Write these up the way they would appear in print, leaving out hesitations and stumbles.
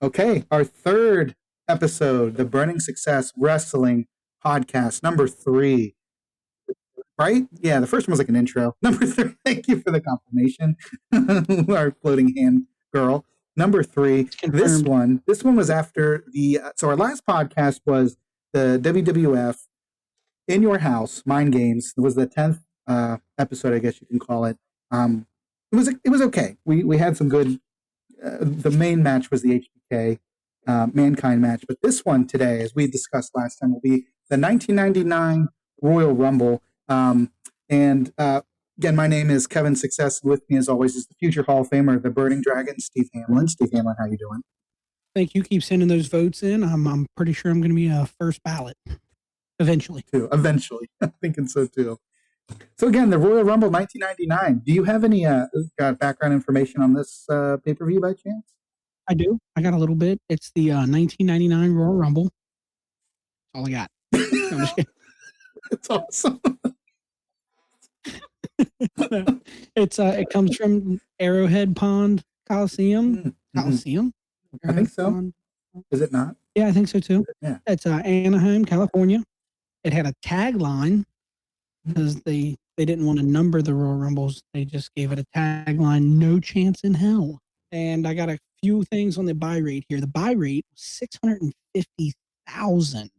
Okay, our third episode, the Burning Success Wrestling Podcast, number 3. Right? Yeah, the first one was like an intro. Number 3, thank you for the confirmation. Our floating hand girl. Number 3, this one was after the, so our last podcast was the WWF In Your House, Mind Games. It was the 10th episode, I guess you can call it. It was okay. We had some good, the main match was the HBK Mankind match, but this one today, as we discussed last time, will be the 1999 Royal Rumble. Again, my name is Kevin Success. With me, as always, is the future Hall of Famer, the Burning Dragon, Steve Hamlin. Steve Hamlin, how you doing? Thank you. Keep sending those votes in. I'm pretty sure I'm going to be a first ballot eventually. Eventually, I'm thinking so too. So again, the Royal Rumble 1999. Do you have any background information on this pay-per-view by chance? I do. I got a little bit. It's the 1999 Royal Rumble. That's all I got. No, I'm just kidding. It's awesome. It comes from Arrowhead Pond Coliseum. Coliseum? I think so. Pond. Is it not? Yeah, I think so too. Yeah. It's Anaheim, California. It had a tagline because they didn't want to number the Royal Rumbles. They just gave it a tagline, "No chance in hell." And I got a few things on the buy rate here. The buy rate was 650,000.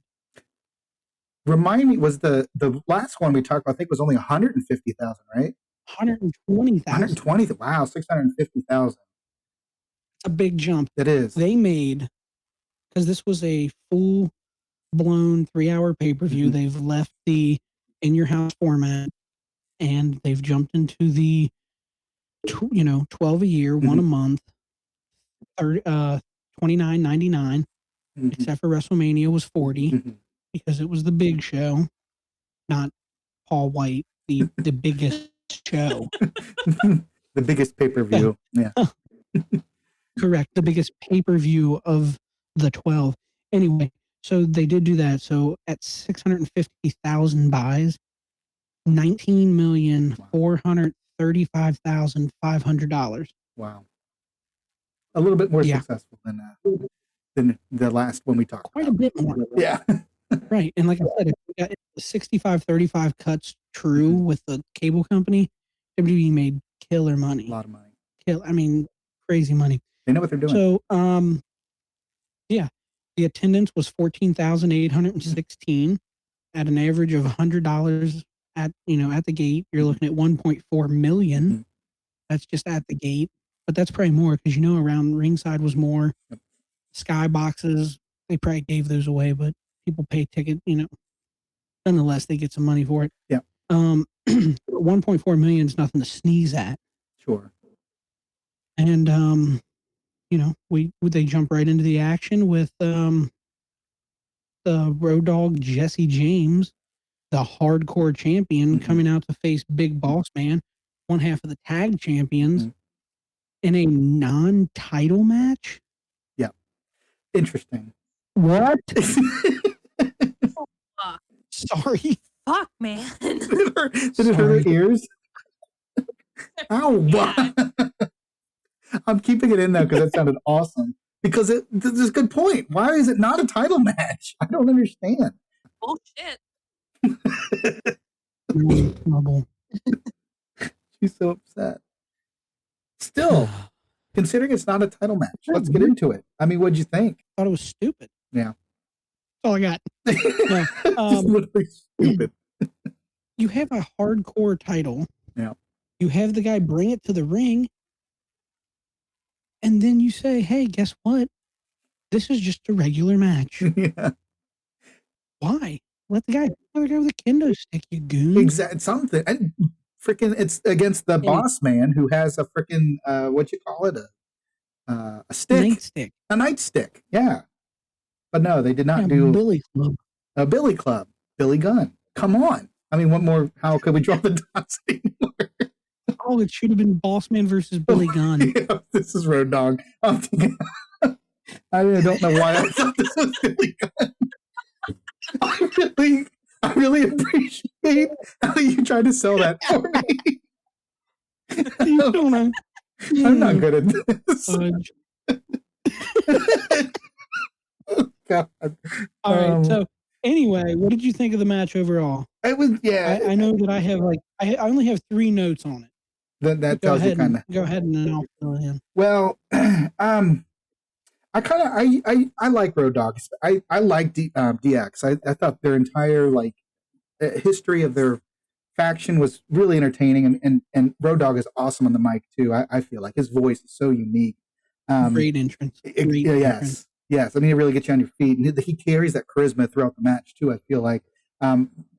Remind me, was the last one we talked about, I think, was only 150,000, right? 120,000. 120,000. Wow, 650,000. It's a big jump. It is. They made, because this was a full-blown 3-hour pay-per-view, they've left the In Your House format, and they've jumped into the 12 a year, one a month, $29.99, except for WrestleMania was $40 because it was the big show, not Paul White, the biggest show. The biggest pay-per-view. Yeah. Correct. The biggest pay-per-view of the 12. Anyway, so they did do that. So at 650,000 buys, $19,435,500. Wow. A little bit more successful than the last one we talked Quite about. a bit more. Yeah. Right. And like I said, if we got the 65-35 cuts true with the cable company, WWE made killer money. A lot of money. Crazy money. They know what they're doing. So, the attendance was 14,816 at an average of $100 at the gate. You're looking at 1.4 million. That's just at the gate, but that's probably more because around ringside was more. Yep. Skyboxes, they probably gave those away, but people pay ticket. Nonetheless, they get some money for it. Yeah. 1.4 million is nothing to sneeze at. Sure. And they jump right into the action with the Road Dogg Jesse James, the hardcore champion, coming out to face Big Bossman, one half of the tag champions, in a non-title match. Yeah. Interesting. What? Fuck. Sorry. Fuck, man. Did it hurt her ears? Ow. Yeah. I'm keeping it in there because that sounded awesome. Because this is a good point. Why is it not a title match? I don't understand. Bullshit. Trouble. She's so upset. Still, considering it's not a title match, let's get into it. What'd you think? Thought it was stupid. Yeah. That's all I got. Yeah. Just literally stupid. You have a hardcore title. Yeah. You have the guy bring it to the ring. And then you say, hey, guess what? This is just a regular match. Yeah. Why? Let the guy with a kendo stick, you goon. Exactly. Something. And freaking, it's against the Bossman who has a freaking, what you call it? A stick. Nightstick. A nightstick. Yeah. But no, they did not do Billy Club. A Billy Club. Billy Gunn. Come on. What more? How could we draw the dots anymore? Oh, it should have been Bossman versus Billy Gunn. Yeah, this is Road Dogg. I don't know why I thought this was Billy Gunn. I really appreciate how you tried to sell that for me. I'm not good at this. God. All right. So anyway, what did you think of the match overall? It was, yeah. I know that I have I only have 3 notes on it. That tells you kind of. Go ahead and then I'll fill it in. Well, I like Road Dogs. I like DX. I thought their entire history of their faction was really entertaining, and Road Dogg is awesome on the mic too. I feel like his voice is so unique. Great entrance. Great entrance. Yes. I mean, it really gets you on your feet, and he carries that charisma throughout the match too. I feel like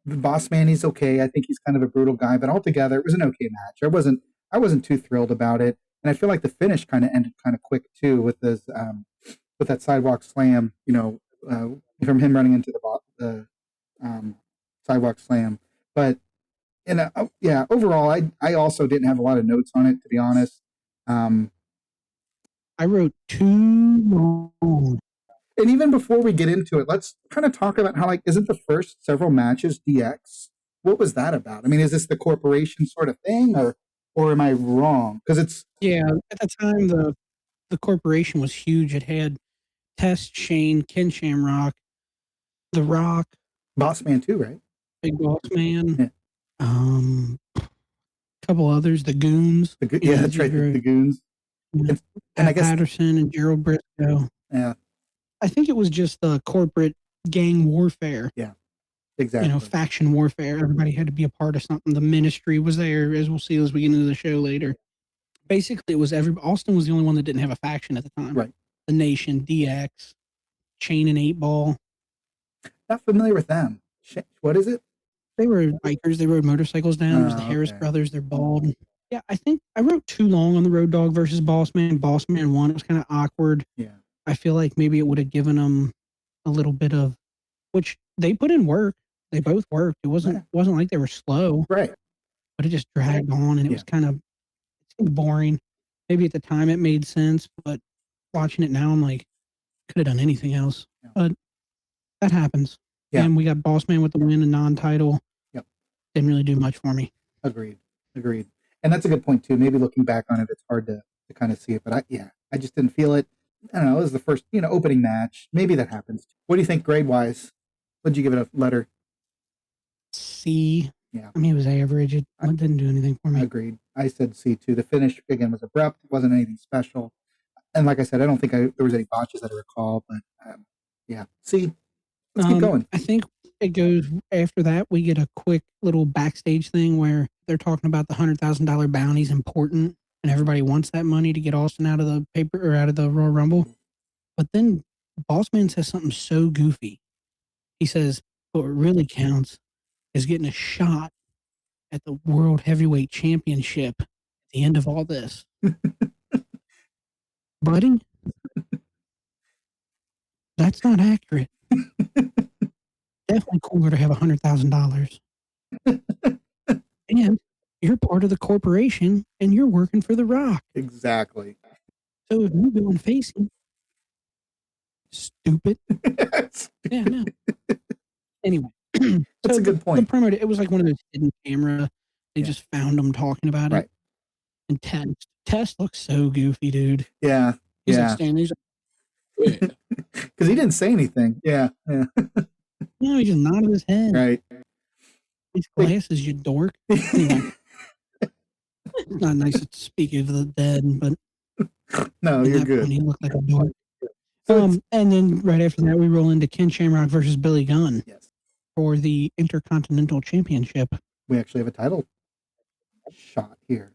Bossman, he's okay. I think he's kind of a brutal guy, but altogether, it was an okay match. I wasn't too thrilled about it, and I feel like the finish kind of ended kind of quick too with this with that sidewalk slam. From him running into the sidewalk slam, but. And overall, I also didn't have a lot of notes on it, to be honest. I wrote too long. And even before we get into it, let's kind of talk about how, isn't the first several matches DX? What was that about? I mean, is this the corporation sort of thing, or am I wrong? Because it's... Yeah, at the time, the corporation was huge. It had Test, Shane, Ken Shamrock, The Rock. Bossman too, right? Big Bossman. Yeah. Couple others, the Goons. That's right, the Goons. Yeah. And I guess Patterson and Gerald Briscoe. Yeah, I think it was just the corporate gang warfare. Yeah, exactly. Faction warfare. Everybody had to be a part of something. The Ministry was there, as we'll see as we get into the show later. Basically, it was Austin was the only one that didn't have a faction at the time. Right. The Nation, DX, Chain and 8 Ball. Not familiar with them. What is it? They were bikers. They rode motorcycles down. It was the Harris brothers. They're bald. Yeah, I think I wrote too long on the Road Dogg versus Bossman. Bossman won. It was kind of awkward. Yeah. I feel like maybe it would have given them a little bit of, which they put in work. They both worked. It wasn't like they were slow. Right. But it just dragged on, and it was kind of boring. Maybe at the time it made sense, but watching it now, I'm like, could have done anything else. Yeah. But that happens. Yeah. And we got Bossman with the win and non-title. Yep. Didn't really do much for me. Agreed. And that's a good point too. Maybe looking back on it, it's hard to kind of see it. But I just didn't feel it. I don't know. It was the first, opening match. Maybe that happens. What do you think grade wise? What'd you give it a letter? C. Yeah. I mean, it was average. It didn't do anything for me. Agreed. I said C too. The finish again was abrupt. It wasn't anything special. And like I said, I don't think there was any botches that I recall. But C. Let's keep going. I think it goes after that. We get a quick little backstage thing where they're talking about the $100,000 bounty is important, and everybody wants that money to get Austin out of the paper or out of the Royal Rumble. But then Bossman says something so goofy. He says, "What really counts is getting a shot at the World Heavyweight Championship at the end of all this." Buddy, that's not accurate. Definitely cooler to have $100,000. And you're part of the corporation and you're working for The Rock. Exactly. So if you're going facing, stupid. Yeah, no. Anyway. That's a good point. The promo, it was like one of those hidden camera. They just found them talking about it. And Test looks so goofy, dude. Yeah. He's like standing there. Because he didn't say anything. Yeah. No, he just nodded his head. Right. These glasses, you dork. Anyway. It's not nice to speak of the dead, but no, you're good. He looked like a dork. And then right after that, we roll into Ken Shamrock versus Billy Gunn for the Intercontinental Championship. We actually have a title shot here.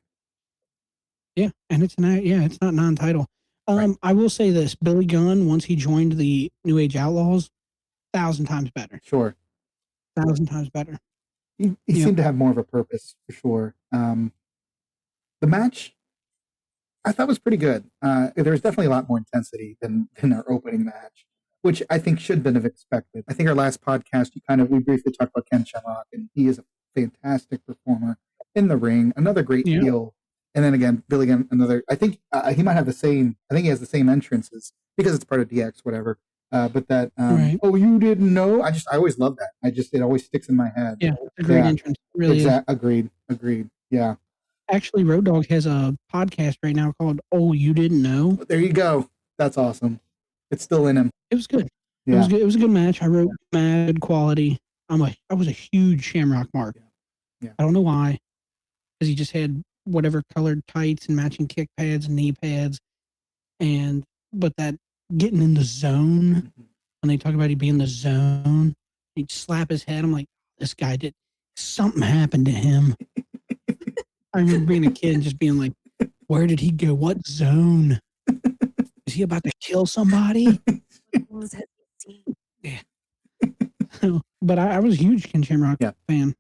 Yeah, and it's not non-title. I will say this: Billy Gunn, once he joined the New Age Outlaws, 1,000 times better. Sure, 1,000 times better. He seemed to have more of a purpose for sure. The match, I thought was pretty good. There was definitely a lot more intensity than our opening match, which I think should have been expected. I think our last podcast, we briefly talked about Ken Shamrock, and he is a fantastic performer in the ring. Another great heel. And then again, Billy Gunn, I think he might have he has the same entrances because it's part of DX, whatever. But that, oh, you didn't know? I always love that. It always sticks in my head. Yeah, it's a great entrance. It really is. Agreed. Yeah. Actually, Road Dogg has a podcast right now called Oh, You Didn't Know? There you go. That's awesome. It's still in him. It was good. It was Yeah. good. It was a good match. I wrote mad quality. I was a huge Shamrock mark. Yeah. I don't know why, because he just had whatever colored tights and matching kick pads and knee pads, but that getting in the zone, when they talk about he being in the zone, he'd slap his head. I'm like, this guy did something happened to him. I remember being a kid and just being like, where did he go? What zone? Is he about to kill somebody? Was it- But I was a huge Ken Shamrock fan.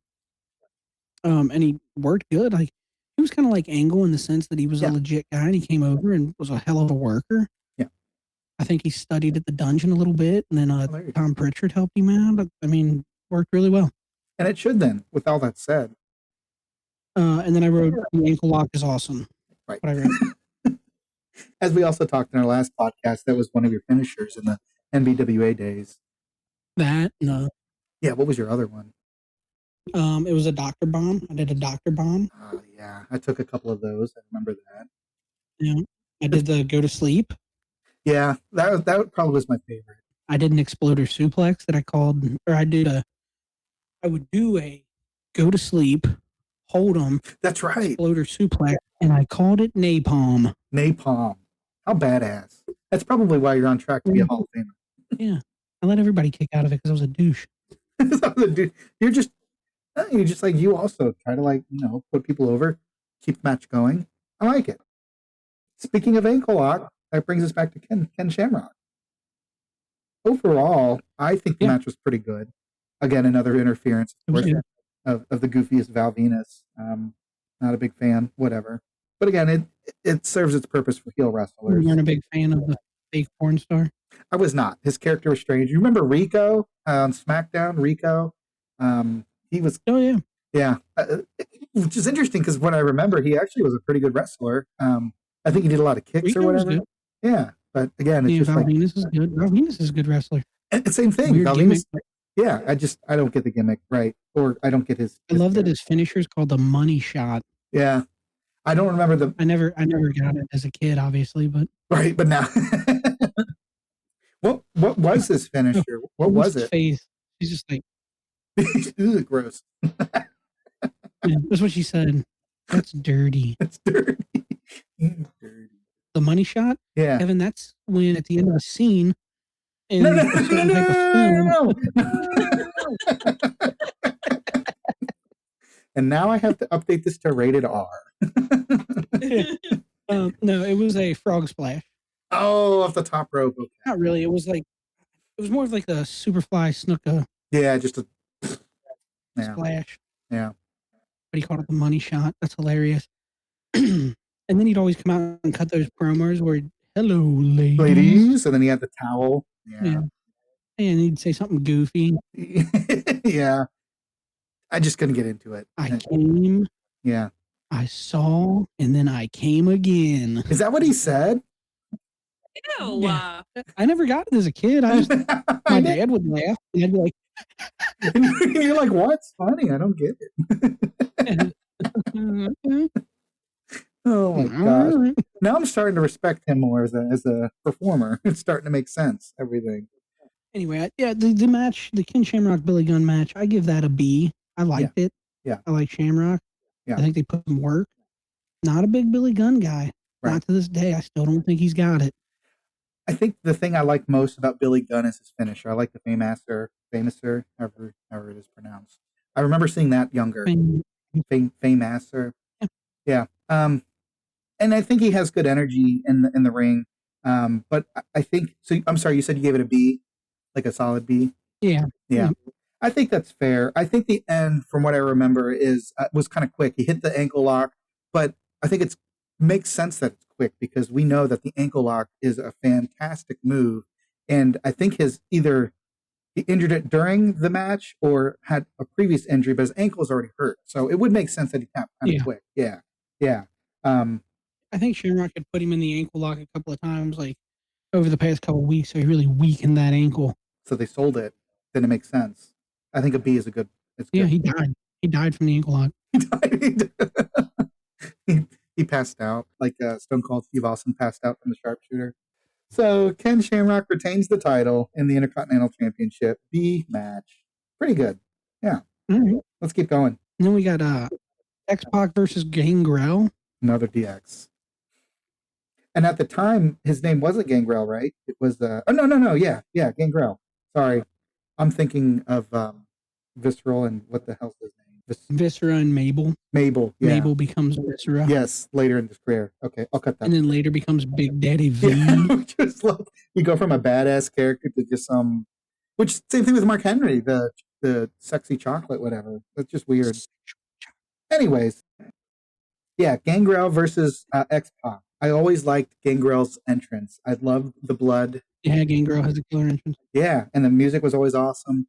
And he worked good. Like he was kind of like Angle in the sense that he was a legit guy and he came over and was a hell of a worker. Yeah. I think he studied at the dungeon a little bit, and then Tom Pritchard helped him out. I mean, worked really well. And it should then, with all that said. And then I wrote the ankle lock is awesome. Right. What I wrote. As we also talked in our last podcast, that was one of your finishers in the NBWA days. That no. Yeah, what was your other one? It was a doctor bomb. I did a doctor bomb. Yeah, I took a couple of those. I remember that. Yeah, I did the go to sleep. Yeah, that probably was my favorite. I did an exploder suplex that I called, or I would do a go to sleep, hold them. That's right. Exploder suplex, and I called it napalm. Napalm. How badass. That's probably why you're on track to be a Hall of Famer. Yeah. I let everybody kick out of it because I was a douche. You're just like, you also try to, like, put people over, keep the match going. I like it. Speaking of ankle lock, that brings us back to Ken Shamrock. Overall, I think the match was pretty good. Again, another interference, of course, of the goofiest Val Venus. Not a big fan, whatever. But again, it serves its purpose for heel wrestlers. You weren't a big fan of the fake porn star? I was not. His character was strange. You remember Rico on SmackDown? Rico? He was... Oh, yeah. Yeah. Which is interesting because when I remember, he actually was a pretty good wrestler. I think he did a lot of kicks Rico or whatever. Yeah. But again, it's just Val like... Venus is good. Val Venus is a good wrestler. And same thing. Weird Val gimmick. Venus... Yeah, I don't get the gimmick, right? Or I don't get his... I love that his finisher is called the money shot. Yeah. I don't remember the... I never got it as a kid, obviously, but... Right, but now... What was his finisher? What was it? Face. He's just like... This is gross. Yeah, that's what she said. That's dirty. That's dirty. Dirty. The money shot? Yeah. Evan, that's when at the end of the scene... No. And now I have to update this to rated R. No, it was a frog splash. Oh, off the top rope. Okay. Not really. It was more of like a Superfly Snuka Yeah, just a splash. Yeah. But he called it the money shot. That's hilarious. And then he'd always come out and cut those promos where, hello, ladies. And then he had the towel. Yeah. And he'd say something goofy. Yeah. I just couldn't get into it. I came. Yeah. I saw, and then I came again. Is that what he said? Ew. Yeah. I never got it as a kid. My dad would laugh, and I'd be like, and you're like, what's funny? I don't get it. Oh my gosh. Now I'm starting to respect him more as a performer. It's starting to make sense, everything. Anyway, the match, the Ken Shamrock Billy Gunn match, I give that a B. I liked it. Yeah. I like Shamrock. Yeah. I think they put some work. Not a big Billy Gunn guy. Right. Not to this day. I still don't think he's got it. I think the thing I like most about Billy Gunn is his finisher. I like the Famouser, however it is pronounced. I remember seeing that younger. Famouser. Yeah. And I think he has good energy in the ring. But I think so. I'm sorry, you said you gave it a B, like a solid B. Yeah. Yeah. I think that's fair. I think the end, from what I remember, was kind of quick. He hit the ankle lock, but I think it makes sense that it's quick because we know that the ankle lock is a fantastic move. And I think either he injured it during the match or had a previous injury, but his ankle is already hurt. So it would make sense that he tapped kind of quick. Yeah. Yeah. I think Shamrock had put him in the ankle lock a couple of times, like over the past couple of weeks. So he really weakened that ankle. So they sold it. Then it makes sense. I think a B is a good. Yeah, he died. He died from the ankle lock. He passed out like Stone Cold Steve Austin passed out from the sharpshooter. So Ken Shamrock retains the title in the Intercontinental Championship B match. Pretty good. Yeah. All right. Let's keep going. And then we got X-Pac versus Gangrel. Another DX. And at the time, his name wasn't Gangrel, right? It was oh no, yeah, Gangrel. Sorry, I'm thinking of Visceral and what the hell's his name? Viscera and Mabel. Mabel. Yeah. Mabel becomes Viscera. Yes, later in his career. Okay, I'll cut that. And then later becomes Big Daddy V. Yeah, just like you go from a badass character to just some. Which same thing with Mark Henry, the sexy chocolate, whatever. That's just weird. Anyways, yeah, Gangrel versus X-Pac. I always liked Gangrel's entrance. I loved the blood. Yeah, Gangrel has a killer entrance. Yeah, and the music was always awesome.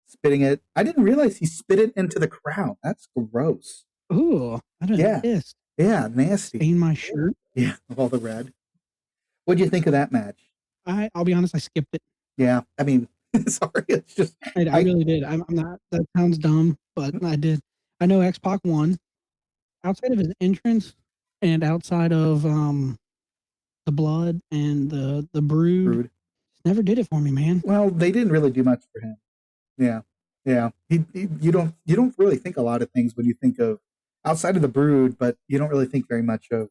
Spitting it. I didn't realize he spit it into the crowd. That's gross. Ooh, I don't know this. Yeah, nasty. Stain my shirt. Yeah, of all the red. What'd you think of that match? I'll be honest, I skipped it. Yeah, I mean, sorry, it's just I really did. I'm not. That sounds dumb, but I did. I know X-Pac won. Outside of his entrance and outside of the blood and the brood, never did it for me, man. Well, they didn't really do much for him. Yeah. You don't really think a lot of things when you think of outside of the brood, but you don't really think very much of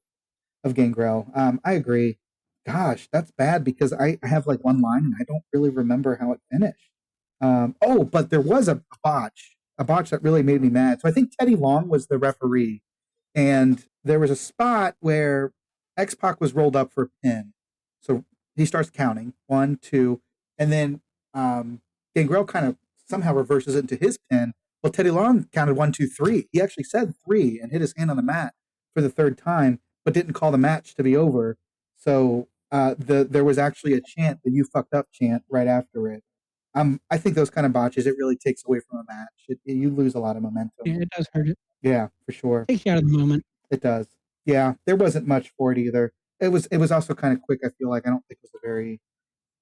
Gangrel. I agree. Gosh, that's bad because I have like one line and I don't really remember how it finished. But there was a botch that really made me mad. So I think Teddy Long was the referee, and there was a spot where X-Pac was rolled up for a pin. So he starts counting 1, 2, and then Gangrel kind of somehow reverses it into his pin. Well, Teddy Long counted 1, 2, 3. He actually said 3 and hit his hand on the mat for the third time, but didn't call the match to be over. So there was actually a chant, the "You fucked up" chant, right after it. I think those kind of botches, it really takes away from a match. You lose a lot of momentum. Yeah, it does hurt it. Yeah, for sure. Takes you out of the moment. It does. Yeah, there wasn't much for it either. It was also kind of quick. I feel like I don't think it was a very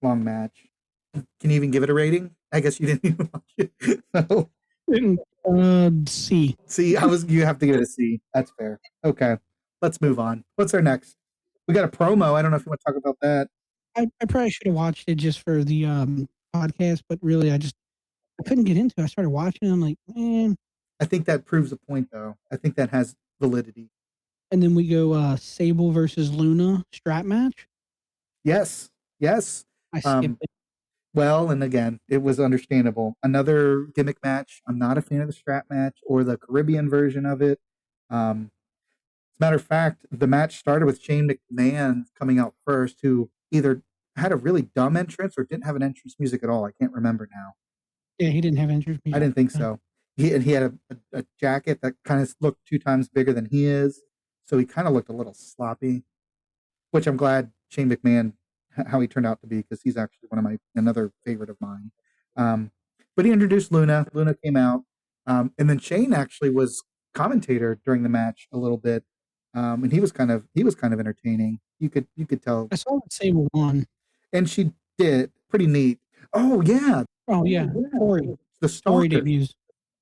long match. Can you even give it a rating? I guess you didn't even watch it. So, C. C. You have to give it a C. That's fair. Okay, let's move on. What's our next? We got a promo. I don't know if you want to talk about that. I probably should have watched it just for the podcast, but really I couldn't get into it. I started watching it. I'm like, man. I think that proves a point, though. I think that has validity. And then we go Sable versus Luna strap match. Yes. I skipped it. Well, and again, it was understandable. Another gimmick match. I'm not a fan of the strap match or the Caribbean version of it. As a matter of fact, the match started with Shane McMahon coming out first, who either had a really dumb entrance or didn't have an entrance music at all. I can't remember now. Yeah, he didn't have entrance music. I didn't think so. He had a jacket that kind of looked 2 times bigger than he is, so he kind of looked a little sloppy, which I'm glad Shane McMahon, how he turned out to be, because he's actually another favorite of mine. But he introduced Luna. Luna came out, and then Shane actually was commentator during the match a little bit, and he was kind of entertaining. You could tell. I saw that Sable won, and she did pretty neat. Oh yeah, Tori. The Tori debuts.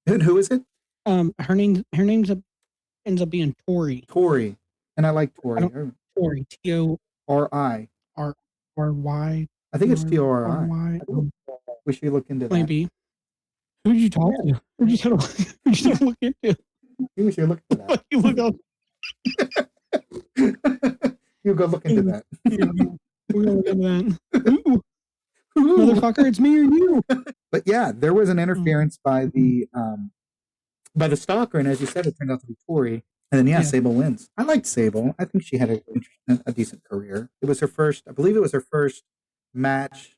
And who is it? Her name ends up being Tori. Tori, and I like Tori. Tori. T-O-R-I. R-Y. I think it's T-O-R-I. We should look into that. Maybe. Who did you talk to? Who did you look into? We should look into that. You look up. You go look into that. We're gonna look into that. Ooh. Motherfucker, it's me or you. But yeah, there was an interference by the stalker, and as you said, it turned out to be Tori. And then Sable wins. I liked Sable. I think she had a decent career. It was her first, I believe it was her first match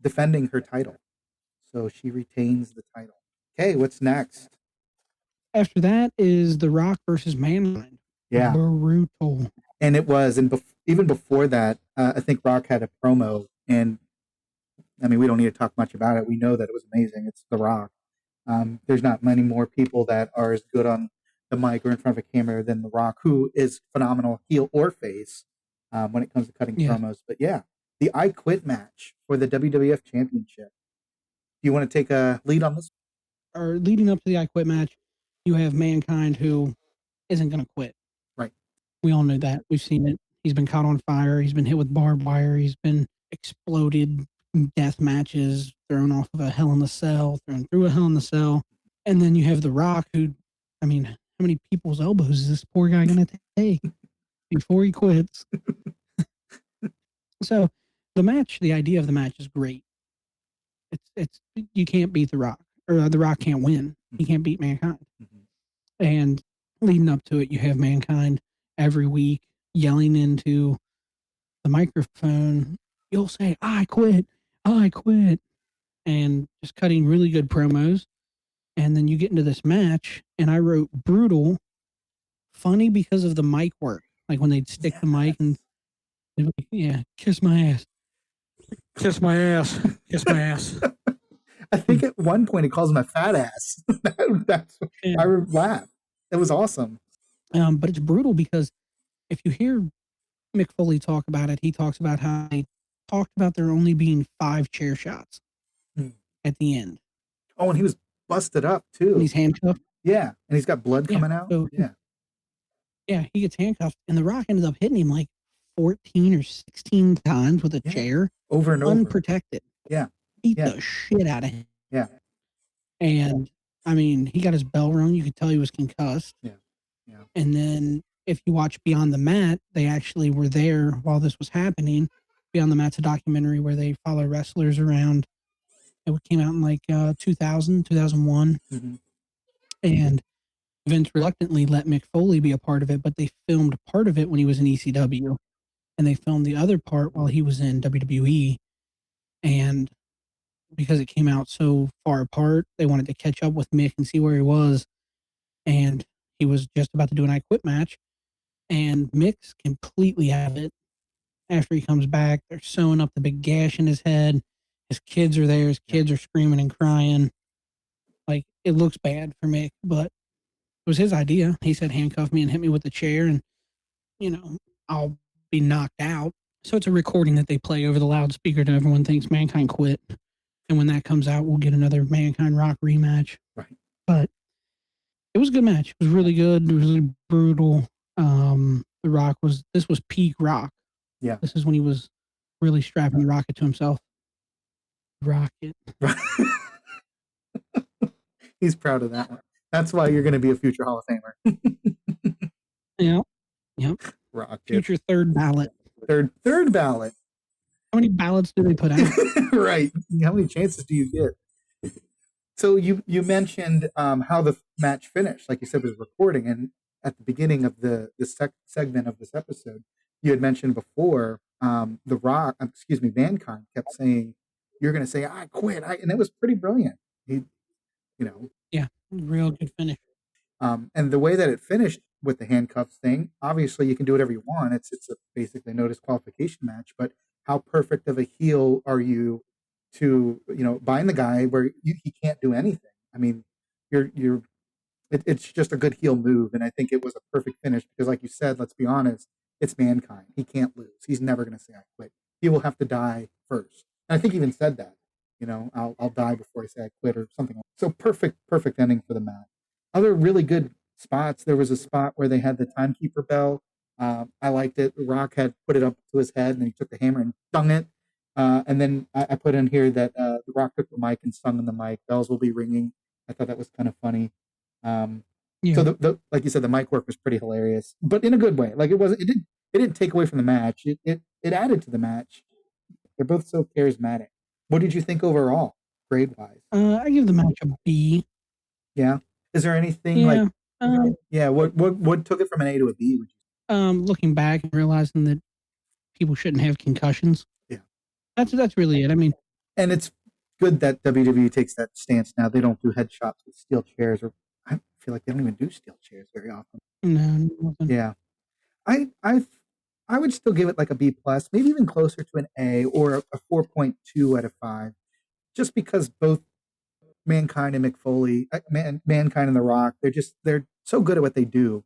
defending her title. So she retains the title. Okay, what's next? After that is The Rock versus Mankind. Yeah. Brutal. And it was, and even before that, I think Rock had a promo, and I mean, we don't need to talk much about it. We know that it was amazing. It's The Rock. There's not many more people that are as good on the mic or in front of a camera than The Rock, who is phenomenal, heel or face, when it comes to cutting promos. But yeah, the I Quit match for the WWF Championship. Do you want to take a lead on this? Or leading up to the I Quit match, you have Mankind, who isn't going to quit. Right. We all know that. We've seen it. He's been caught on fire. He's been hit with barbed wire. He's been exploded, death matches, thrown off of a Hell in a Cell, thrown through a Hell in a Cell. And then you have The Rock, who, I mean, how many people's elbows is this poor guy going to take before he quits? So the idea of the match is great. It's you can't beat The Rock, or The Rock can't win. He can't beat Mankind. And leading up to it, you have Mankind every week yelling into the microphone. You'll say, I quit, and just cutting really good promos. And then you get into this match, and I wrote brutal, funny because of the mic work. Like when they'd stick the mic and, yeah, kiss my ass. Kiss my ass. Kiss my ass. I think at one point he calls him a fat ass. That's I laughed. It was awesome. But it's brutal because if you hear Mick Foley talk about it, he talks about how they talked about there only being 5 chair shots at the end. Oh, and he was busted up too. And he's handcuffed. Yeah, and he's got blood coming out. So, yeah, he gets handcuffed, and The Rock ended up hitting him like 14 or 16 times with a chair. Over and over. Unprotected. Yeah. Beat the shit out of him. Yeah. And, I mean, he got his bell rung. You could tell he was concussed. Yeah. And then if you watch Beyond the Mat, they actually were there while this was happening. Beyond the Mat's a documentary where they follow wrestlers around. It came out in like 2000, 2001. And Vince reluctantly let Mick Foley be a part of it, but they filmed part of it when he was in ECW. And they filmed the other part while he was in WWE. And because it came out so far apart, they wanted to catch up with Mick and see where he was. And he was just about to do an I Quit match. And Mick's completely out of it. After he comes back, they're sewing up the big gash in his head. His kids are there. His kids are screaming and crying. Like, it looks bad for Mick, but it was his idea. He said, handcuff me and hit me with the chair, and, I'll be knocked out. So it's a recording that they play over the loudspeaker to everyone thinks Mankind quit. And when that comes out, we'll get another Mankind Rock rematch. Right. But it was a good match. It was really good. It was really brutal. The Rock this was peak Rock. Yeah. This is when he was really strapping the rocket to himself. Rocket. He's proud of that one. That's why you're going to be a future Hall of Famer. Yep. Rocket. Future third ballot. Third ballot. How many ballots do they put out? Right. How many chances do you get? So you mentioned how the match finished, like you said, was recording, and at the beginning of this segment of this episode, you had mentioned before Mankind kept saying, "You're going to say I quit," and it was pretty brilliant. Yeah, real good finish. And the way that it finished with the handcuffs thing, obviously you can do whatever you want. It's basically no disqualification match, but how perfect of a heel are you to bind the guy where he can't do anything? I mean, it's just a good heel move, and I think it was a perfect finish because, like you said, let's be honest, it's Mankind. He can't lose. He's never going to say I quit. He will have to die first. And I think he even said that. I'll die before I say I quit or something. So perfect ending for the match. Other really good spots. There was a spot where they had the timekeeper bell. I liked it. Rock had put it up to his head, and then he took the hammer and stung it. And then I put in here that the Rock took the mic and sung on the mic. Bells will be ringing. I thought that was kind of funny. So the like you said, the mic work was pretty hilarious, but in a good way. Like it didn't take away from the match. It added to the match. They're both so charismatic. What did you think overall, grade wise? I give the match a B. Yeah. Is there anything what took it from an A to a B? Would you? Looking back and realizing that people shouldn't have concussions. Yeah. That's really it. I mean, and it's good that WWE takes that stance now. They don't do headshots with steel chairs, or I feel like they don't even do steel chairs very often. No. Yeah. I would still give it like a B plus, maybe even closer to an A or a 4.2 out of 5, just because both Mankind and Mick Foley, Mankind and The Rock, they're so good at what they do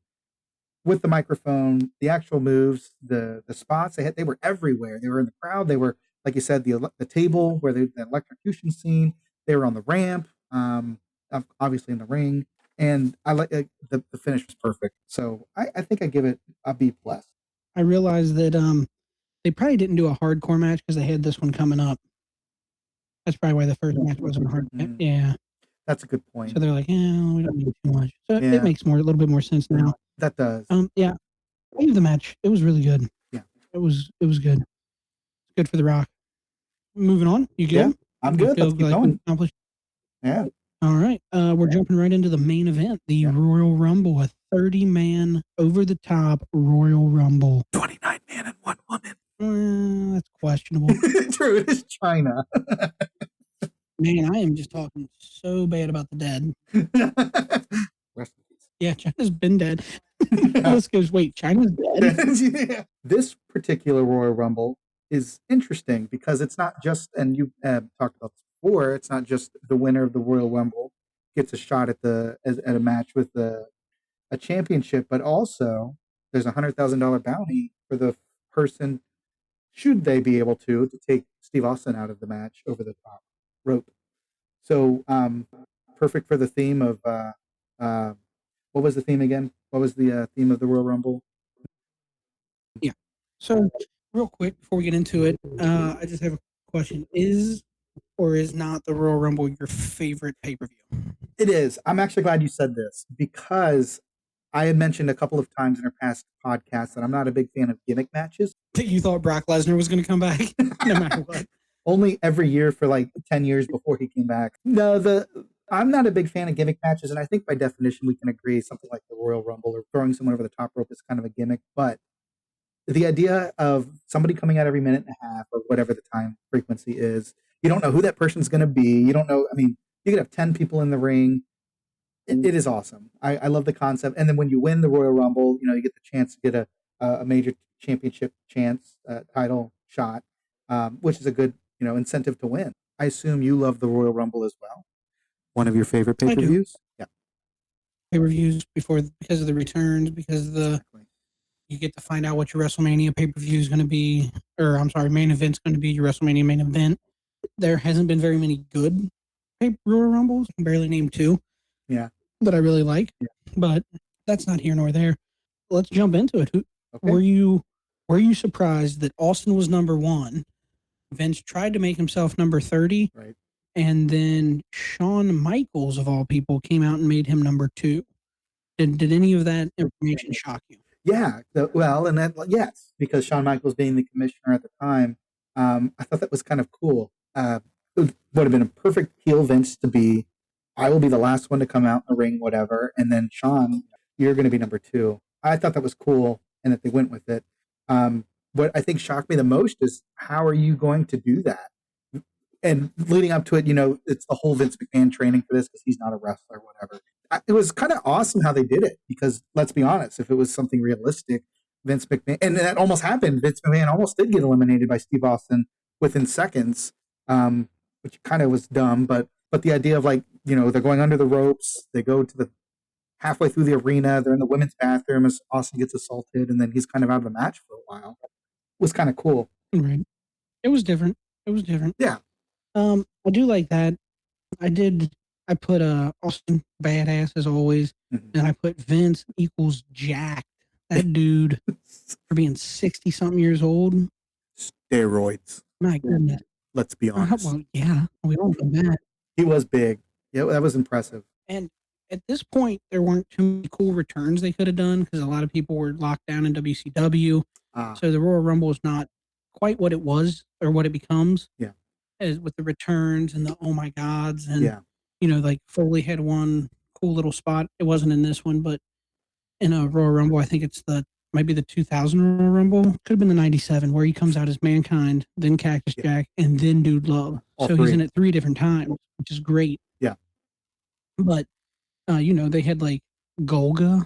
with the microphone, the actual moves, the spots they were everywhere. They were in the crowd. They were, like you said, the table where the electrocution scene. They were on the ramp, obviously in the ring, and I like the finish was perfect. So I think I give it a B plus. I realized that they probably didn't do a hardcore match because they had this one coming up. That's probably why the first match wasn't hard. Yeah. That's a good point. So they're like, yeah, we don't need too much. So Yeah. it makes a little bit more sense now. That does. Yeah. Leave the match. It was really good. Yeah. It was good. Good for The Rock. Moving on. You good? Yeah, I'm good. Let's keep going. Yeah. All right. We're jumping right into the main event, the Royal Rumble, a 30-man over-the-top Royal Rumble. 29 man and 1 woman. That's questionable. True, it is China. Man, I am just talking so bad about the dead. Yeah, China's been dead. Alice goes, wait, China's dead? Yeah. This particular Royal Rumble is interesting because it's not just, and you talked about this before, it's not just the winner of the Royal Rumble gets a shot at a match with a championship, but also there's a $100,000 bounty for the person, should they be able to take Steve Austin out of the match over the top rope. So perfect for the theme of what was the theme again? What was the theme of the Royal Rumble? Yeah. So real quick before we get into it, I just have a question. Is or is not the Royal Rumble your favorite pay-per-view? It is. I'm actually glad you said this because I had mentioned a couple of times in our past podcasts that I'm not a big fan of gimmick matches. You thought Brock Lesnar was going to come back no matter what. Only every year for like 10 years before he came back. No, I'm not a big fan of gimmick matches, and I think by definition we can agree something like the Royal Rumble or throwing someone over the top rope is kind of a gimmick, but the idea of somebody coming out every minute and a half or whatever the time frequency is, you don't know who that person's going to be. You don't know. I mean, you could have 10 people in the ring. It is awesome. I love the concept. And then when you win the Royal Rumble, you get the chance to get a major championship title shot, which is a good, incentive to win. I assume you love the Royal Rumble as well. One of your favorite pay-per-views? Yeah. Pay-per-views because of the returns, because you get to find out what your WrestleMania pay-per-view is going to be, or I'm sorry, main event's going to be your WrestleMania main event. There hasn't been very many good Royal Rumbles. I can barely name 2. Yeah. That I really like, but that's not here nor there. Let's jump into it. Were you surprised that Austin was number 1? Vince tried to make himself number 30, right? And then Shawn Michaels, of all people, came out and made him number 2. Did any of that information shock you? Yeah, yes, because Shawn Michaels being the commissioner at the time, I thought that was kind of cool. It would have been a perfect heel Vince to be. I will be the last one to come out in the ring, whatever. And then Shawn, you're going to be number 2. I thought that was cool and that they went with it. What I think shocked me the most is how are you going to do that? And leading up to it, it's the whole Vince McMahon training for this because he's not a wrestler or whatever. It was kind of awesome how they did it because let's be honest, if it was something realistic, Vince McMahon, and that almost happened, Vince McMahon almost did get eliminated by Steve Austin within seconds, which kind of was dumb, but the idea of they're going under the ropes, they go to the halfway through the arena, they're in the women's bathroom as Austin gets assaulted, and then he's kind of out of the match for a while. It was kind of cool. Right. It was different. Yeah. I do like that. I put Austin badass as always, and I put Vince equals jacked. That dude for being 60-something years old. Steroids. My goodness. Let's be honest. Well, yeah, we all know that. He was big. Yeah, that was impressive. And at this point, there weren't too many cool returns they could have done because a lot of people were locked down in WCW. So the Royal Rumble is not quite what it was or what it becomes. Yeah. As with the returns and the oh my gods and like Foley had one cool little spot. It wasn't in this one, but in a Royal Rumble, I think it's might be the 2000 Royal Rumble. Could have been the 97 where he comes out as Mankind, then Cactus Jack, and then Dude Love. He's in it 3 different times, which is great. Yeah. But they had like Golga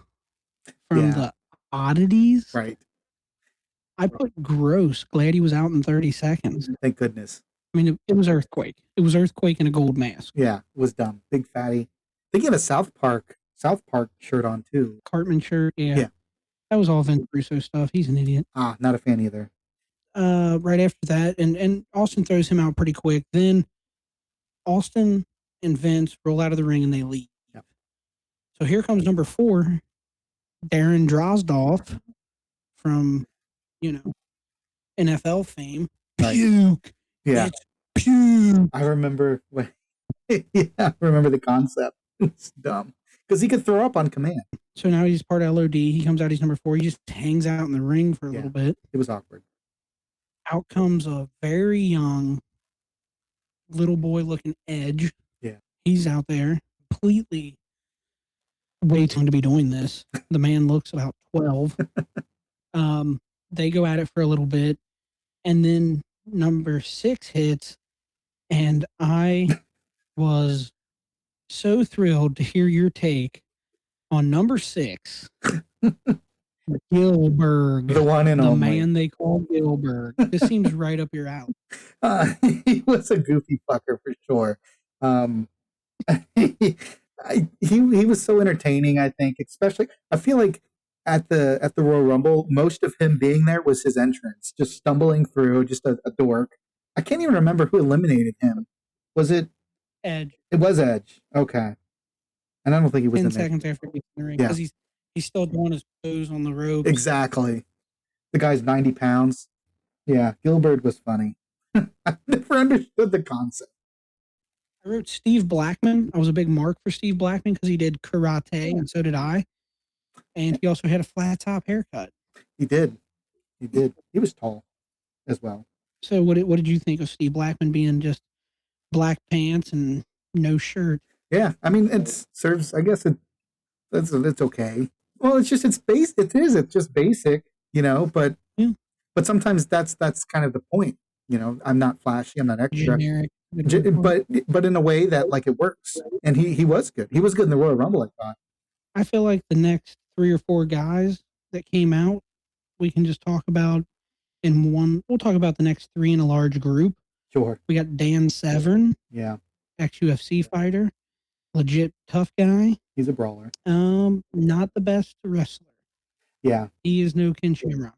from the Oddities. Right. I put gross. Glad he was out in 30 seconds. Thank goodness. I mean, it was Earthquake. It was Earthquake in a gold mask. Yeah, it was dumb. Big fatty. I think he had a South Park shirt on too. Cartman shirt. Yeah. That was all Vince Russo stuff. He's an idiot. Not a fan either. Right after that, and Austin throws him out pretty quick. Then Austin and Vince roll out of the ring and they leave. Yep. So here comes number 4, Darren Drozdoff from NFL fame. Right. Puke. Yeah. It's puke. I remember when. Yeah, I remember the concept. It's dumb because he could throw up on command. So now he's part of LOD. He comes out. He's number 4. He just hangs out in the ring for a little bit. It was awkward. Out comes a very young little boy looking Edge. Yeah. He's out there completely way too young to be doing this. The man looks about 12. They go at it for a little bit, and then number 6 hits, and I was so thrilled to hear your take on number 6, Gilbert, The one and the only. man they call Gilbert. This seems right up your alley. He was a goofy fucker for sure. He was so entertaining. I think, especially, I feel like at the Royal Rumble, most of him being there was his entrance, just stumbling through, just a dork. I can't even remember who eliminated him. Was it Edge? It was Edge. Okay, and I don't think he was 10 in there. seconds after he gets in the ring because he's still doing his pose on the ropes. Exactly. The guy's 90 pounds. Yeah, Gilbert was funny. I never understood the concept. I wrote Steve Blackman. I was a big mark for Steve Blackman because he did karate, and so did I. And he also had a flat top haircut. He did. He was tall as well. So what did you think of Steve Blackman being just black pants and no shirt? Yeah, I mean, it serves. I guess it's okay. Well, it's just it's just basic, But but sometimes that's kind of the point. I'm not flashy. I'm not extra. Generic. But in a way that like it works. And he was good. He was good in the Royal Rumble, I thought. I feel like the next 3 or 4 guys that came out, we can just talk about in one. We'll talk about the next 3 in a large group. Sure. We got Dan Severn. Yeah. Ex-UFC fighter. Legit tough guy. He's a brawler. Not the best wrestler. Yeah. He is no Ken Shamrock.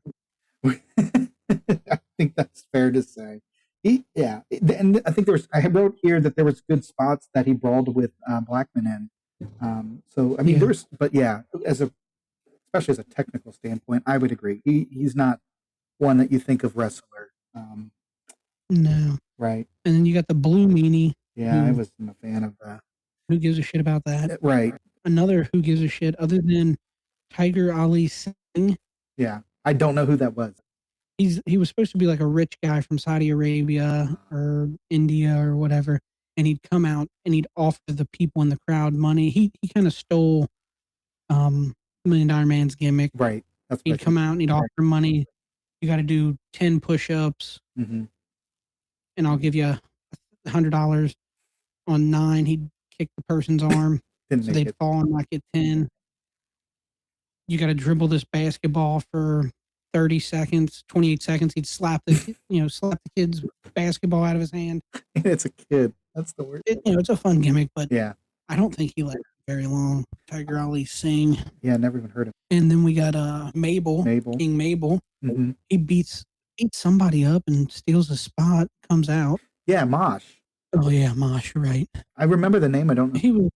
I think that's fair to say. And I think I wrote here that there was good spots that he brawled with Blackman in. So I mean, especially as a technical standpoint, I would agree. He's not one that you think of wrestler. No. Right. And then you got the Blue Meanie. Yeah, I wasn't a fan of that. Who gives a shit about that? Right. Another who gives a shit other than Tiger Ali Singh. Yeah, I don't know who that was. He was supposed to be like a rich guy from Saudi Arabia or India or whatever, and he'd come out and he'd offer the people in the crowd money. He kind of stole $1 Million Man's gimmick. Right. He'd come out and he'd offer money. You got to do 10 push-ups, and I'll give you $100 on 9. He'd kick the person's arm, so they'd fall and not get 10. You got to dribble this basketball for 30 seconds, 28 seconds. He'd slap the kid's basketball out of his hand. It's a kid. That's the word. It's a fun gimmick, but yeah, I don't think he lasted very long. Tiger Ali Singh. Yeah, never even heard of him. And then we got Mabel. King Mabel. Mm-hmm. He beats somebody up and steals a spot, comes out. Yeah, Mosh. Oh yeah, Mosh, you're right. I remember the name, I don't know. He was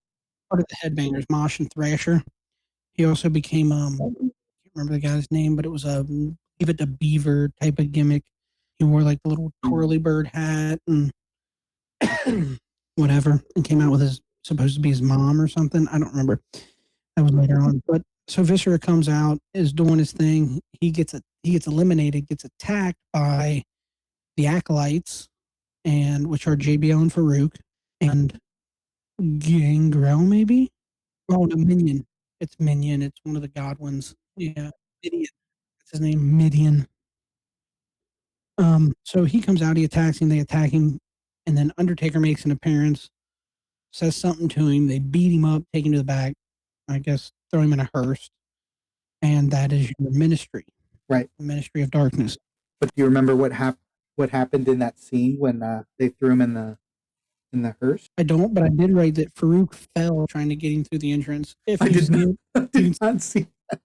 part of the Headbangers, Mosh and Thrasher. He also became I can't remember the guy's name, but it was a Leave It to Beaver type of gimmick. He wore like the little twirly bird hat and whatever, and came out with his supposed to be his mom or something. I don't remember. That was later on. But so Viscera comes out, is doing his thing. He gets eliminated, gets attacked by the Acolytes, and which are JBL and Farouk and Gangrel, maybe. Oh, no, Minion. It's Minion. It's one of the Godwins. Yeah, Midian. That's his name, Midian. So he comes out, he attacks him, they attack him, and then Undertaker makes an appearance, says something to him, they beat him up, take him to the back, I guess throw him in a hearse, and that is your ministry. Right. The Ministry of Darkness. But do you remember what happened in that scene when they threw him in the hearse? I don't, but I did write that Farouk fell trying to get him through the entrance. I did not see that.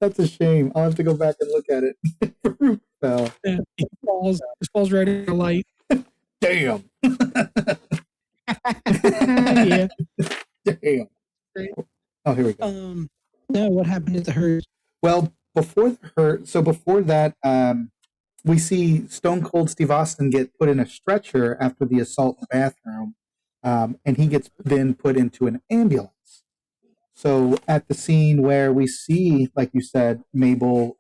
That's a shame. I'll have to go back and look at it. Farouk fell. Yeah, he falls right in the light. Damn. Yeah. Damn. Oh, here we go. No, what happened at the hearse? Well, before that, we see Stone Cold Steve Austin get put in a stretcher after the assault in the bathroom, and he gets then put into an ambulance. So at the scene where we see, like you said, Mabel,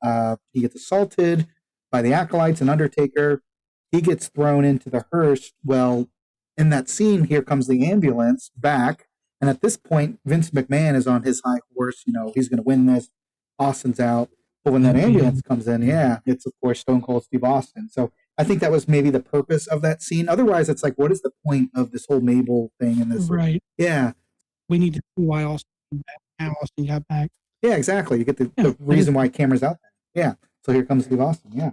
he gets assaulted by the acolytes and Undertaker. He gets thrown into the hearse. Well, in that scene, here comes the ambulance back. And at this point, Vince McMahon is on his high horse. He's going to win this. Austin's out. But when that ambulance comes in, it's, of course, Stone Cold Steve Austin. So I think that was maybe the purpose of that scene. Otherwise, it's like, what is the point of this whole Mabel thing in this? Right. Yeah. We need to see why Austin got back. Yeah, exactly. You get the reason why camera's out there. Yeah. So here comes Steve Austin. Yeah.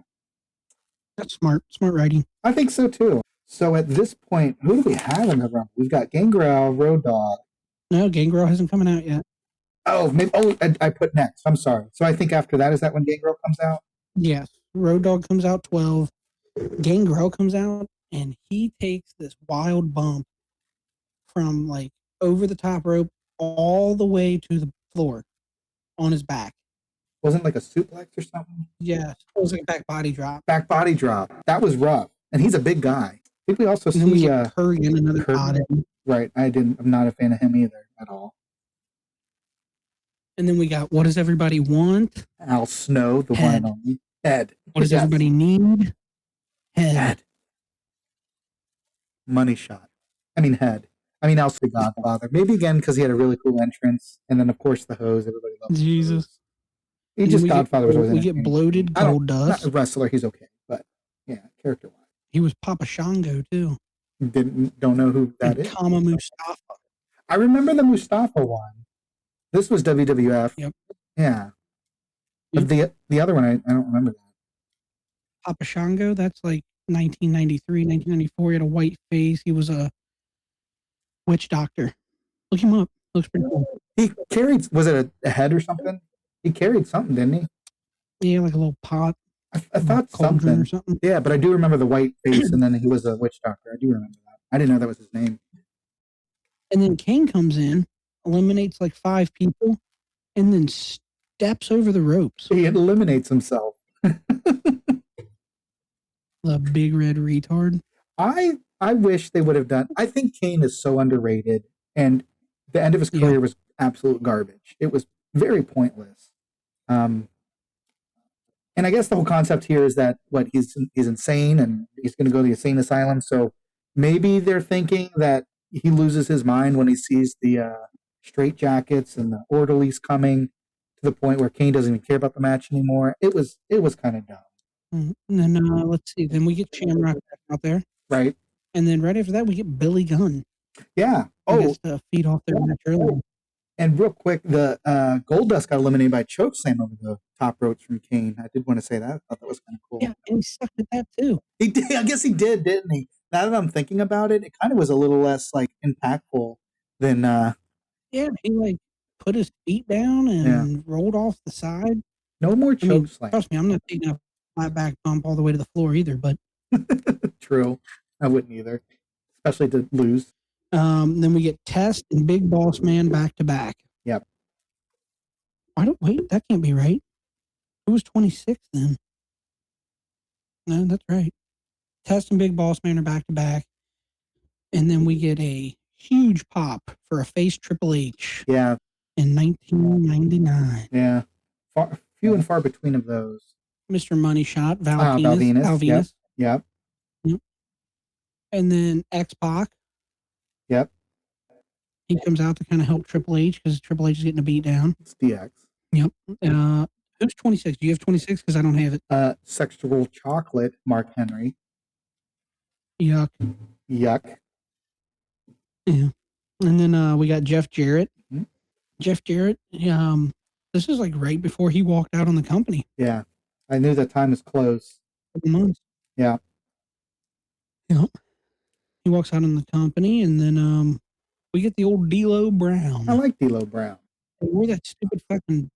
That's smart writing. I think so, too. So at this point, who do we have in the run? We've got Gangrel, Road Dogg. No, Gangrel hasn't come out yet. Oh, maybe. Oh, I put next. I'm sorry. So I think after that, is that when Gangrel comes out? Yes. Road Dogg comes out 12. Gangrel comes out, and he takes this wild bump from like over the top rope all the way to the floor on his back. Wasn't it like a suplex or something? Yes. It was like a back body drop. Back body drop. That was rough. And he's a big guy. I think we also see Kurgan, another Kurgan. Right. I'm not a fan of him either at all. And then we got, what does everybody want? Al Snow, the one and only. Ed. What does everybody need? Head. Money shot. Head. Al's the Godfather. Maybe again because he had a really cool entrance. And then, of course, the hose. Everybody loves Jesus. He just Godfather was always we get bloated Gold Dust. Not a wrestler. He's okay. But, yeah, character-wise. He was Papa Shango, too. Don't know who that is. Kama Mustafa. I remember the Mustafa one. This was WWF. Yep. Yeah. But the other one, I don't remember that. Papa Shango, that's like 1993, 1994. He had a white face. He was a witch doctor. Look him up. Looks pretty cool. He carried, was it a head or something? He carried something, didn't he? Yeah, like a little pot. I thought something. Or something. Yeah, but I do remember the white face, and then he was a witch doctor. I do remember that. I didn't know that was his name. And then Kane comes in, eliminates like 5 people, and then steps over the ropes. He eliminates himself. The big red retard. I wish they would have done. I think Kane is so underrated, and the end of his career was absolute garbage. It was very pointless. And I guess the whole concept here is that he's insane and he's going to go to the insane asylum. So maybe they're thinking that he loses his mind when he sees the straitjackets and the orderlies coming to the point where Kane doesn't even care about the match anymore. It was kind of dumb. And then let's see. Then we get Shamrock out there, right? And then right after that, we get Billy Gunn. Yeah. To feed off their match earlier. And real quick, the Goldust got eliminated by chokeslam over the top ropes from Kane. I did want to say that. I thought that was kind of cool. Yeah, and he sucked at that too. He did. I guess he did, didn't he? Now that I'm thinking about it, it kind of was a little less like impactful than. Yeah, he like put his feet down and rolled off the side. No more chokeslam. Trust me, I'm not taking a flat back bump all the way to the floor either. But true, I wouldn't either, especially to lose. Then we get Test and Big Boss Man back to back. Yep. Wait, that can't be right. Who was 26 then? No, that's right. Test and Big Boss Man are back to back. And then we get a huge pop for a face Triple H. Yeah. In 1999. Yeah. Few and far between of those. Mr. Money Shot, Val Venus. Yep. And then X-Pac. Yep. He comes out to kind of help Triple H because Triple H is getting a beat down. It's DX. Yep. Who's 26? Do you have 26? Because I don't have it. Sexual Chocolate, Mark Henry. Yuck. Yeah. And then we got Jeff Jarrett. Mm-hmm. Jeff Jarrett, this is like right before he walked out on the company. Yeah. I knew that time was close. Months. Yeah. Yep. He walks out on the company, and then we get the old D'Lo Brown. I like D'Lo Brown. He wore that stupid fucking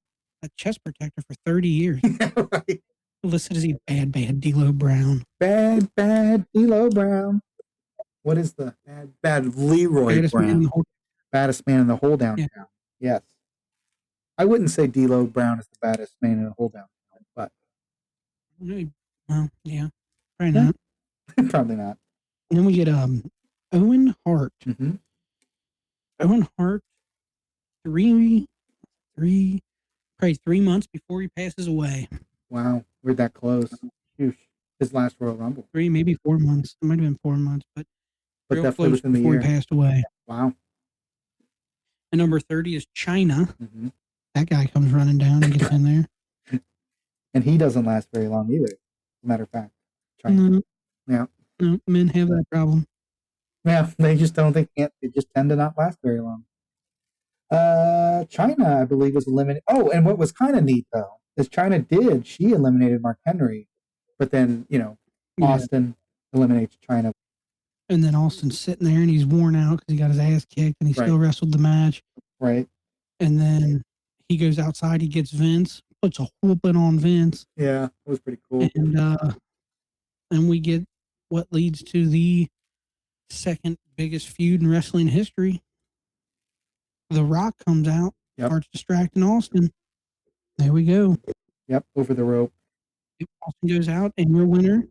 chest protector for 30 years. Yeah, right. Listed as he bad D'Lo Brown. Bad D'Lo Brown. What is the bad Leroy Brown? Baddest man in the whole downtown. Yeah. Yes. I wouldn't say D'Lo Brown is the baddest man in a hold down, but well, yeah, probably not. probably not. And then we get Owen Hart. Mm-hmm. Owen Hart, probably 3 months before he passes away. Wow, we're that close. Sheesh. His last Royal Rumble. 3, maybe 4 months. It might have been 4 months, but real definitely close within the before year. he passed away. Wow. And number 30 is China. Mm-hmm. That guy comes running down and gets in there. And he doesn't last very long either, as a matter of fact. China. No, Yeah. no, men have that problem. Yeah, they just don't, they can't, they just tend to not last very long. China, I believe, was eliminated. Oh, and what was kind of neat, though, is she eliminated Mark Henry, but then, Austin eliminates China. And then Austin's sitting there and he's worn out because he got his ass kicked and he still wrestled the match. Right. And then he goes outside, he gets Vince, puts a whooping on Vince. Yeah, it was pretty cool. And we get what leads to the second biggest feud in wrestling history. The Rock comes out, starts distracting Austin. There we go. Yep, over the rope. Austin goes out, and your winner,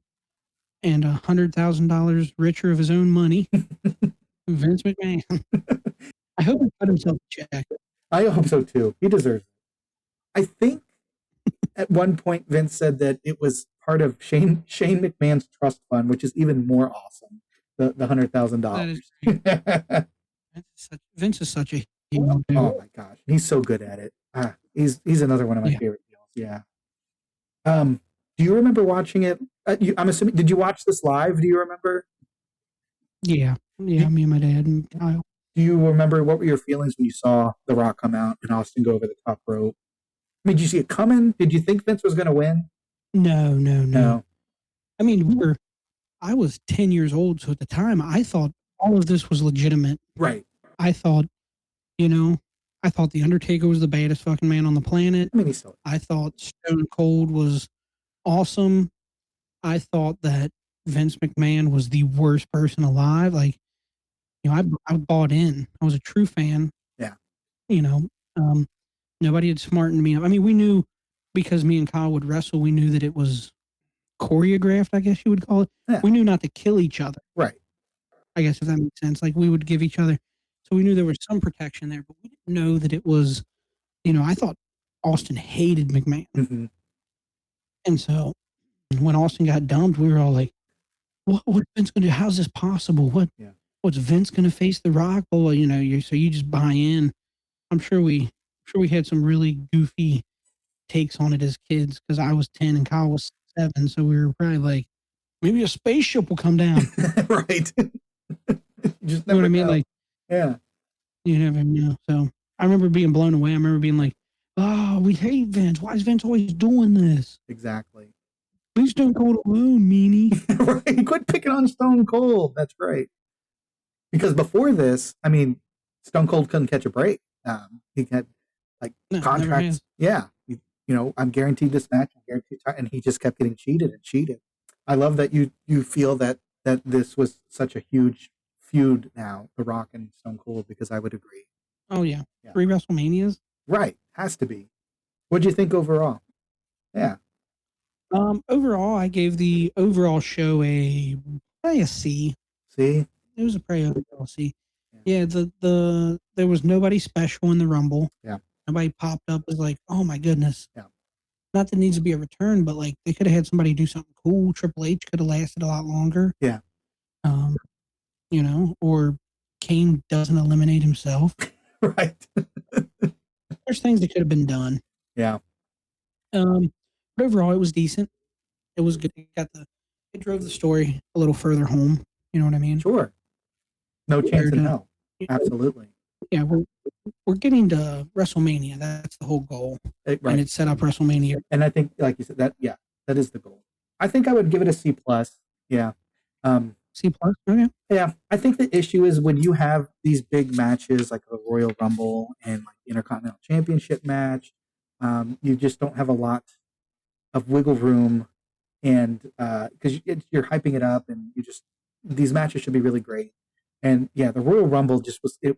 and $100,000 richer of his own money, Vince McMahon. I hope he cut himself a check. I hope so too. He deserves it. I think at one point Vince said that it was part of Shane McMahon's trust fund, which is even more awesome. The $100,000. Vince is such a hero. Oh my gosh, he's so good at it. He's another one of my favorite deals. Yeah. Do you remember watching it? I'm assuming. Did you watch this live? Do you remember? Yeah. Me and my dad and Kyle. Do you remember what were your feelings when you saw The Rock come out and Austin go over the top rope? I mean, did you see it coming? Did you think Vince was going to win? No. I mean, I was 10 years old, so at the time, I thought all of this was legitimate. Right. I thought The Undertaker was the baddest fucking man on the planet. I mean, he's so. I thought Stone Cold was awesome. I thought that Vince McMahon was the worst person alive. Like, I bought in. I was a true fan. Yeah. Nobody had smartened me up. I mean, we knew, because me and Kyle would wrestle, we knew that it was choreographed, I guess you would call it. Yeah. We knew not to kill each other. Right. I guess, if that makes sense. Like, we would give each other. So we knew there was some protection there, but we didn't know that it was, I thought Austin hated McMahon. Mm-hmm. And so when Austin got dumped, we were all like, what's Vince going to do? How's this possible? What's Vince going to face The Rock? Well, so you just buy in. I'm sure we had some really goofy takes on it as kids, because I was 10 and Kyle was 7. So we were probably like, maybe a spaceship will come down. Right. Just know what I mean? Know. Like, yeah. You never know. So I remember being blown away. I remember being like, oh, we hate Vince. Why is Vince always doing this? Exactly. Leave Stone Cold alone, meanie. Right. Quit picking on Stone Cold. That's right. Because before this, I mean, Stone Cold couldn't catch a break. He had contracts. Yeah. I'm guaranteed this match. I'm guaranteed time. And he just kept getting cheated. I love that you feel that this was such a huge feud now, The Rock and Stone Cold, because I would agree. Oh, yeah. 3 WrestleManias? Right. Has to be. What'd you think overall? Yeah. Overall, I gave the overall show probably a C. C? It was probably overall C. Yeah, there was nobody special in the Rumble. Yeah. Nobody popped up as like, oh my goodness. Yeah. Not that it needs to be a return, but like they could have had somebody do something cool. Triple H could have lasted a lot longer. Yeah. Or Kane doesn't eliminate himself. Right. There's things that could have been done. Yeah. But overall, it was decent. It was good. It drove the story a little further home. You know what I mean? Sure. No chance in hell. Absolutely. Yeah, we're getting to WrestleMania. That's the whole goal. Right. And it set up WrestleMania. And I think, like you said, that is the goal. I think I would give it a C+. Yeah. C+? Okay. Yeah. I think the issue is when you have these big matches like the Royal Rumble and like the Intercontinental Championship match, you just don't have a lot of wiggle room, and because you're hyping it up, and these matches should be really great. And yeah, the Royal Rumble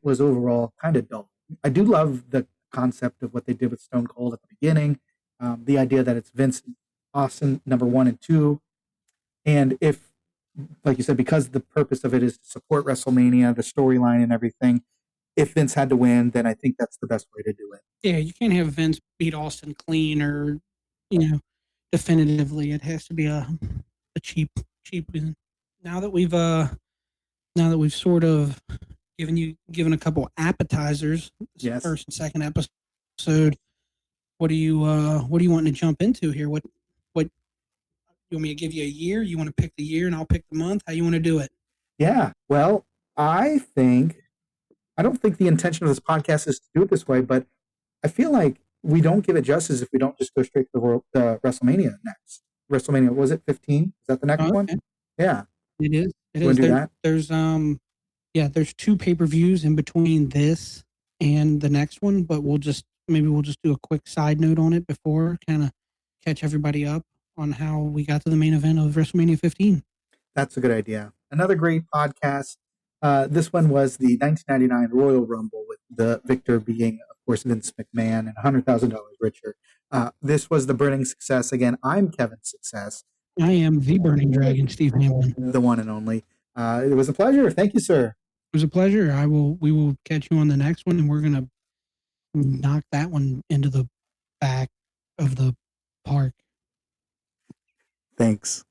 was overall kind of dull. I do love the concept of what they did with Stone Cold at the beginning. The idea that it's Vince Austin number 1 and 2. And if, like you said, because the purpose of it is to support WrestleMania, the storyline and everything, if Vince had to win, then I think that's the best way to do it. Yeah, you can't have Vince beat Austin clean or, definitively. It has to be a cheap win. Now that we've sort of given a couple appetizers, Yes. First and second episode, what are you wanting to jump into here? What you want me to give you a year? You want to pick the year and I'll pick the month? How you want to do it? Yeah. Well, I don't think the intention of this podcast is to do it this way, but I feel like we don't give it justice if we don't just go straight to the WrestleMania next. WrestleMania, was it 15? Is that the next one? Yeah. It is. It You is. wanna do that? There's 2 pay-per-views in between this and the next one, but we'll just do a quick side note on it before, kind of catch everybody up on how we got to the main event of WrestleMania 15. That's a good idea. Another great podcast. This one was the 1999 Royal Rumble with the victor being, of course, Vince McMahon and $100,000 richer. This was the Burning Success. Again, I'm Kevin Success. I am the Burning Dragon, Steve Hamlin. The one and only. It was a pleasure. Thank you, sir. It was a pleasure. We will catch you on the next one, and we're gonna knock that one into the back of the park. Thanks.